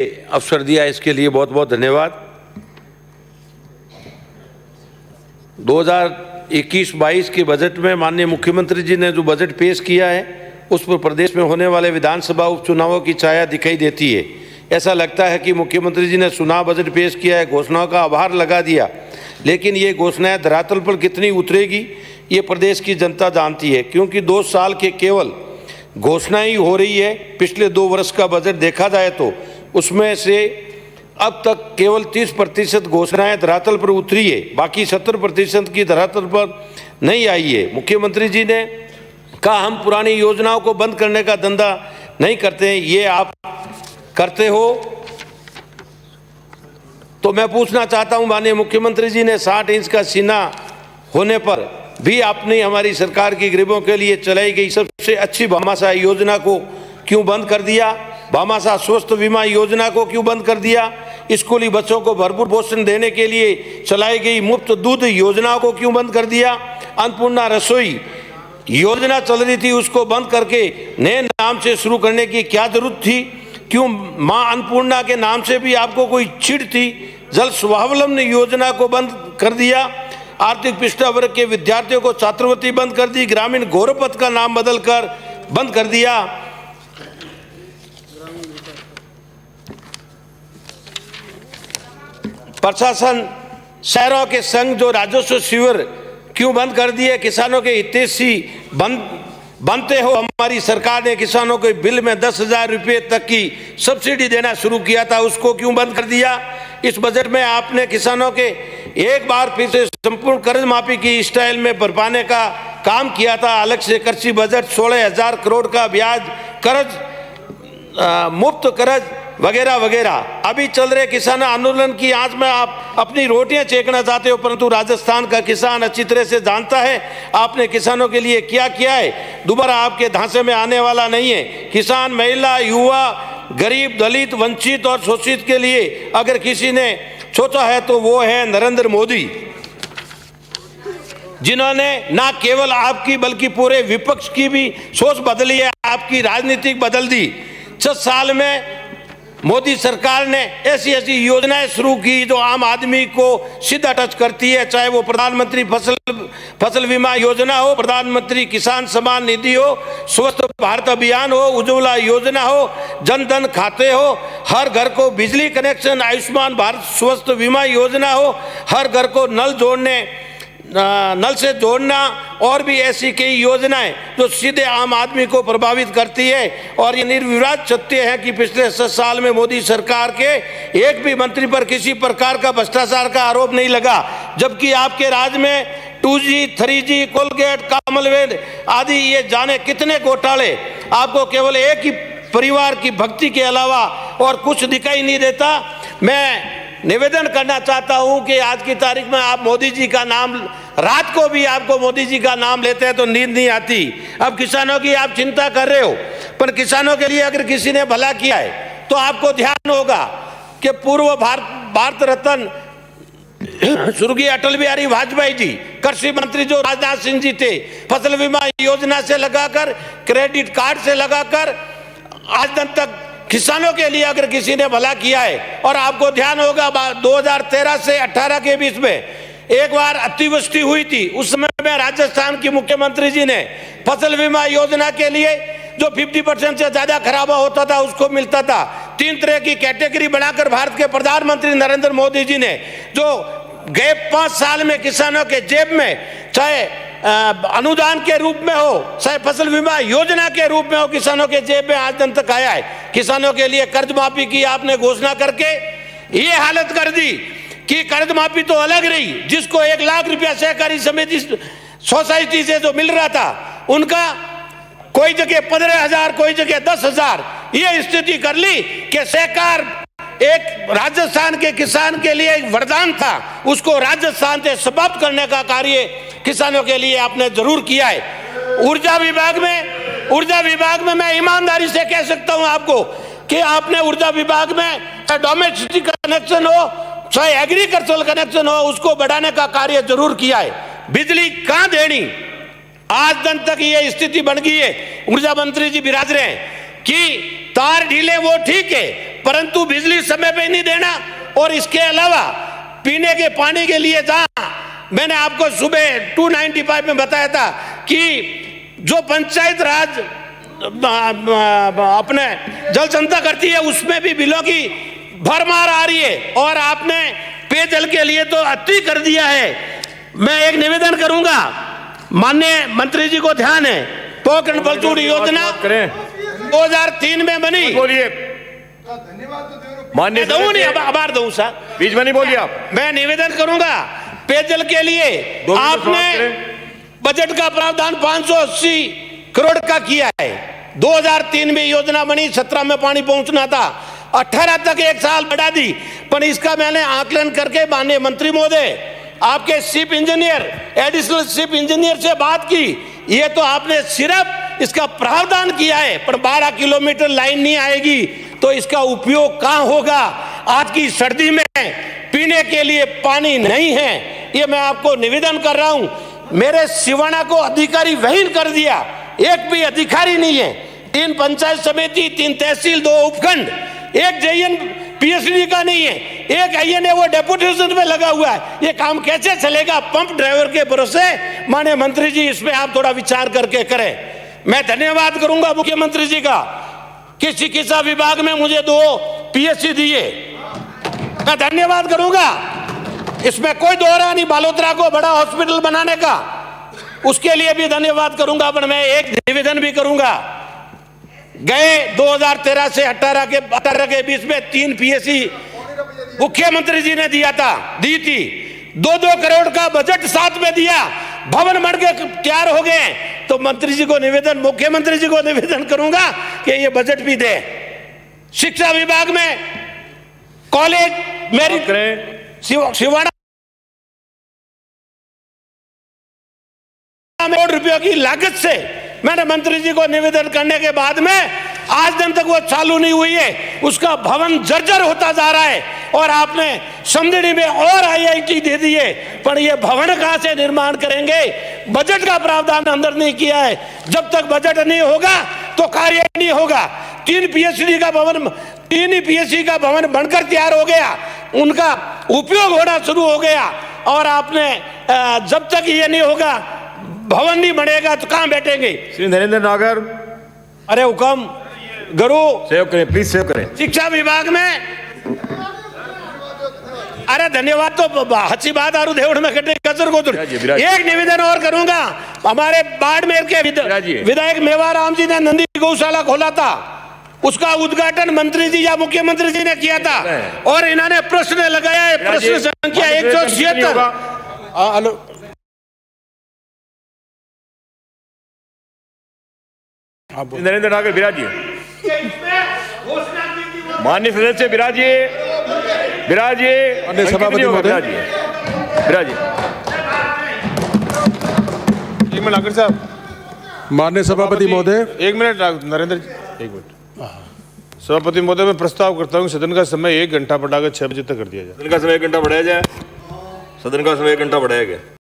अवसर दिया, इसके लिए बहुत बहुत धन्यवाद। 2021-22 के बजट में माननीय मुख्यमंत्री जी ने जो बजट पेश किया है उस पर प्रदेश में होने वाले विधानसभा उपचुनावों की छाया दिखाई देती है। ऐसा लगता है कि मुख्यमंत्री जी ने चुनाव बजट पेश किया है, घोषणाओं का आभार लगा दिया, लेकिन ये घोषणाएं धरातल पर कितनी उतरेगी ये प्रदेश की जनता जानती है, क्योंकि 2 साल के केवल घोषणा ही हो रही है। पिछले 2 वर्ष का बजट देखा जाए तो उसमें से अब तक केवल 30% घोषणाएं धरातल पर उतरी है, बाकी 70% की धरातल पर नहीं आई है। मुख्यमंत्री जी ने कहा हम पुरानी योजनाओं को बंद करने का धंधा नहीं करते हैं, ये आप करते हो। तो मैं पूछना चाहता हूं, माननीय मुख्यमंत्री जी ने 60 इंच का सीना होने पर भी आपने हमारी सरकार की गरीबों के लिए चलाई गई सबसे अच्छी भामाशाह योजना को क्यों बंद कर दिया? भामाशाह स्वास्थ्य बीमा योजना को क्यों बंद कर दिया? स्कूली बच्चों को भरपूर पोषण देने के लिए चलाई गई मुफ्त दूध योजना को क्यों बंद कर दिया? अन्नपूर्णा रसोई योजना चल रही थी, उसको बंद करके नए नाम से शुरू करने की क्या जरूरत थी? क्यों मां अन्नपूर्णा के नाम से भी आपको कोई चिढ़ थी? जल स्वावलंबन योजना को बंद कर दिया। आर्थिक पिछड़ा वर्ग के विद्यार्थियों को छात्रवृत्ति बंद कर दी। ग्रामीण गौरवपथ का नाम बदलकर बंद कर दिया। प्रशासन शहरों के संघ जो राजस्व शिविर क्यों बंद कर दिए? किसानों के हितैषी बनते हो हमारी सरकार ने किसानों के बिल में 10,000 रुपये तक की सब्सिडी देना शुरू किया था, उसको क्यों बंद कर दिया? इस बजट में आपने किसानों के एक बार फिर से संपूर्ण कर्ज माफी की स्टाइल में भरपाने का काम किया था। अलग से कृषि बजट 16,000 करोड़ का ब्याज कर्ज मुफ्त कर्ज वगैरह वगैरह। अभी चल रहे किसान आंदोलन की आंच में आप अपनी रोटियां सेकना चाहते हो, परंतु राजस्थान का किसान अच्छी तरह से जानता है आपने किसानों के लिए क्या किया है। दोबारा आपके धांसे में आने वाला नहीं है। किसान, महिला, युवा, गरीब, दलित, वंचित और शोषित के लिए अगर किसी ने सोचा है तो वो है नरेंद्र मोदी, जिन्होंने ना केवल आपकी बल्कि पूरे विपक्ष की भी सोच बदली है, आपकी राजनीति बदल दी। 6 साल में मोदी सरकार ने ऐसी ऐसी योजनाएं शुरू की जो आम आदमी को सीधा टच करती है, चाहे वो प्रधानमंत्री फसल बीमा योजना हो, प्रधानमंत्री किसान सम्मान निधि हो, स्वस्थ भारत अभियान हो, उज्ज्वला योजना हो, जन धन खाते हो, हर घर को बिजली कनेक्शन, आयुष्मान भारत स्वस्थ बीमा योजना हो, हर घर को नल से जोड़ना और भी ऐसी कई योजनाएं जो सीधे आम आदमी को प्रभावित करती है। और ये निर्विवाद सत्य है कि पिछले 6 साल में मोदी सरकार के एक भी मंत्री पर किसी प्रकार का भ्रष्टाचार का आरोप नहीं लगा, जबकि आपके राज्य में 2G, 3G, कोलगेट, कॉमनवेल्थ आदि ये जाने कितने घोटाले, आपको केवल एक ही परिवार की भक्ति के अलावा और कुछ दिखाई नहीं देता। मैं निवेदन करना चाहता हूं कि आज की तारीख में आप मोदी जी का नाम, रात को भी आपको मोदी जी का नाम लेते हैं तो नींद नहीं आती। अब किसानों की आप चिंता कर रहे हो, पर किसानों के लिए अगर किसी ने भला किया है तो आपको ध्यान होगा कि पूर्व भारत रत्न स्वर्गीय अटल बिहारी वाजपेयी जी, कृषि मंत्री जो राजनाथ सिंह जी थे, फसल बीमा योजना से लगाकर, क्रेडिट कार्ड से लगाकर आज दिन तक किसानों के लिए अगर किसी ने भला किया है। और आपको ध्यान होगा 2013 से 18 के बीच में एक बार अतिवृष्टि हुई थी, उस समय में राजस्थान की मुख्यमंत्री जी ने फसल बीमा योजना के लिए जो 50% से ज्यादा खराबा होता था उसको मिलता था। 3 तरह की कैटेगरी बनाकर भारत के प्रधानमंत्री नरेंद्र मोदी जी ने जो गए 5 साल में किसानों के जेब में, चाहे अनुदान के रूप में हो, चाहे फसल बीमा योजना के रूप में हो, किसानों के जेब में आज दिन तक आया है। किसानों के लिए कर्ज माफी की आपने घोषणा करके ये हालत कर दी कि कर्ज माफी तो अलग रही, जिसको 1 लाख रुपया सहकारी समिति सोसाइटी से जो मिल रहा था उनका कोई जगह 15,000, कोई जगह 10,000, ये स्थिति कर ली कि सहकार एक राजस्थान के किसान के लिए एक वरदान था, उसको राजस्थान से समाप्त करने का कार्य किसानों के लिए आपने जरूर किया है। ऊर्जा विभाग में मैं ईमानदारी से कह सकता हूं आपको कि आपने ऊर्जा विभाग में चाहे डोमेस्टिक कनेक्शन हो, चाहे एग्रीकल्चरल कनेक्शन हो, उसको बढ़ाने का कार्य जरूर किया है। बिजली कहां देनी, आज दिन तक ये स्थिति बन गई है। ऊर्जा मंत्री जी विराज रहे हैं कि तार ढीले वो ठीक है, परंतु बिजली समय पे नहीं देना। और इसके अलावा पीने के पानी के लिए जहां मैंने आपको सुबह 295 में बताया था कि जो पंचायत राज अपने जल संस्था करती है उसमें भी बिलों की भरमार आ रही है, और आपने पेयजल के लिए तो अति कर दिया है। मैं एक निवेदन करूंगा, माननीय मंत्री जी को ध्यान है, पोखरण पलचूड़ योजना 2003 में बनी। बोलिए, माननीय दूं नहीं, आभार दूं सर, बीच में नहीं बोलिए आप। मैं निवेदन करूंगा पेयजल के लिए आपने बजट का प्रावधान 580 करोड़ का किया है। 2003 में योजना बनी, 17 में पानी पहुंचना था, 18 तक एक साल बढ़ा दी। पर इसका मैंने आकलन करके माननीय मंत्री महोदय, आपके chief engineer, additional chief engineer से बात की। ये तो आपने सिर्फ इसका प्रावधान किया है, पर 12 किलोमीटर लाइन नहीं आएगी तो इसका उपयोग कहां होगा? आज की सर्दी में पीने के लिए पानी नहीं है। ये मैं आपको निवेदन कर रहा हूं। मेरे सिवाना को अधिकारी वहीन कर दिया, एक भी अधिकारी नहीं है। 3 पंचायत समिति, 3 तहसील, 2 उपखंड, एक जेईएन पीएचडी का नहीं है, एक आईएन है वो डेपुटेशन में लगा हुआ है। ये काम कैसे चलेगा पंप ड्राइवर के भरोसे? माननीय मंत्री जी, इस पे आप थोड़ा विचार करके करें। मैं धन्यवाद करूंगा मुख्यमंत्री जी का कि चिकित्सा विभाग में मुझे 2 पीएचसी दिए, मैं धन्यवाद करूंगा, इसमें कोई दोहरा नहीं। बालोतरा को बड़ा हॉस्पिटल बनाने का, उसके लिए भी धन्यवाद करूंगा। पर मैं एक निवेदन भी करूंगा, गए 2013 से 18 के बीच में 3 पीएससी मुख्यमंत्री जी ने दी थी। 2-2 करोड़ का बजट साथ में दिया, भवन बन के तैयार हो गए। तो मंत्री जी को निवेदन, मुख्यमंत्री जी को निवेदन करूंगा कि ये बजट भी दे। शिक्षा विभाग में कॉलेज मेरी सिवाना करोड़ रुपयों की लागत से मैंने मंत्री जी को निवेदन करने के बाद में आज दिन तक वो चालू नहीं हुई है, उसका भवन जर्जर होता जा रहा है। और आपने समझनी में और आईआईटी दे दी है, पर ये भवन कहां से निर्माण करेंगे? बजट का प्रावधान अंदर नहीं किया है। जब तक बजट नहीं होगा तो कार्य नहीं होगा। 3 पीएचडी का भवन, 3 ही पीएचडी का भवन बनकर तैयार हो गया, उनका उपयोग होना शुरू हो गया। और आपने जब तक ये नहीं होगा, भवन नहीं बनेगा तो कहां बैठेंगे? श्री नरेंद्र नागर, अरे हुक्म गुरु, सेव करें, प्लीज सेव करें। शिक्षा विभाग में, अरे धन्यवाद तो अच्छी बात आरू देवड़ में कटे कचर को। एक निवेदन और करूंगा, हमारे बाड़मेर के विधायक मेवाराम जी ने नंदी गौशाला खोला था, उसका उद्घाटन मंत्री जी या मुख्यमंत्री जी ने किया था, और इन्होंने प्रश्न लगाया है, प्रश्न संख्या 176। नरेंद्र नागर विराजिए, माननीय सदस्य विराजिए, विराजिए, सभापति महोदय, विराजिए। एक मिनट नागर साहब, माननीय सभापति महोदय, 1 मिनट नरेंद्र जी, 1 मिनट। सभापति महोदय, मैं प्रस्ताव करता हूँ सदन का समय 1 घंटा बढ़ाकर 6 बजे तक कर दिया जाए। सदन का समय 1 घंटा बढ़ाया जाए। सदन का समय 1 घंटा बढ़ाया गया।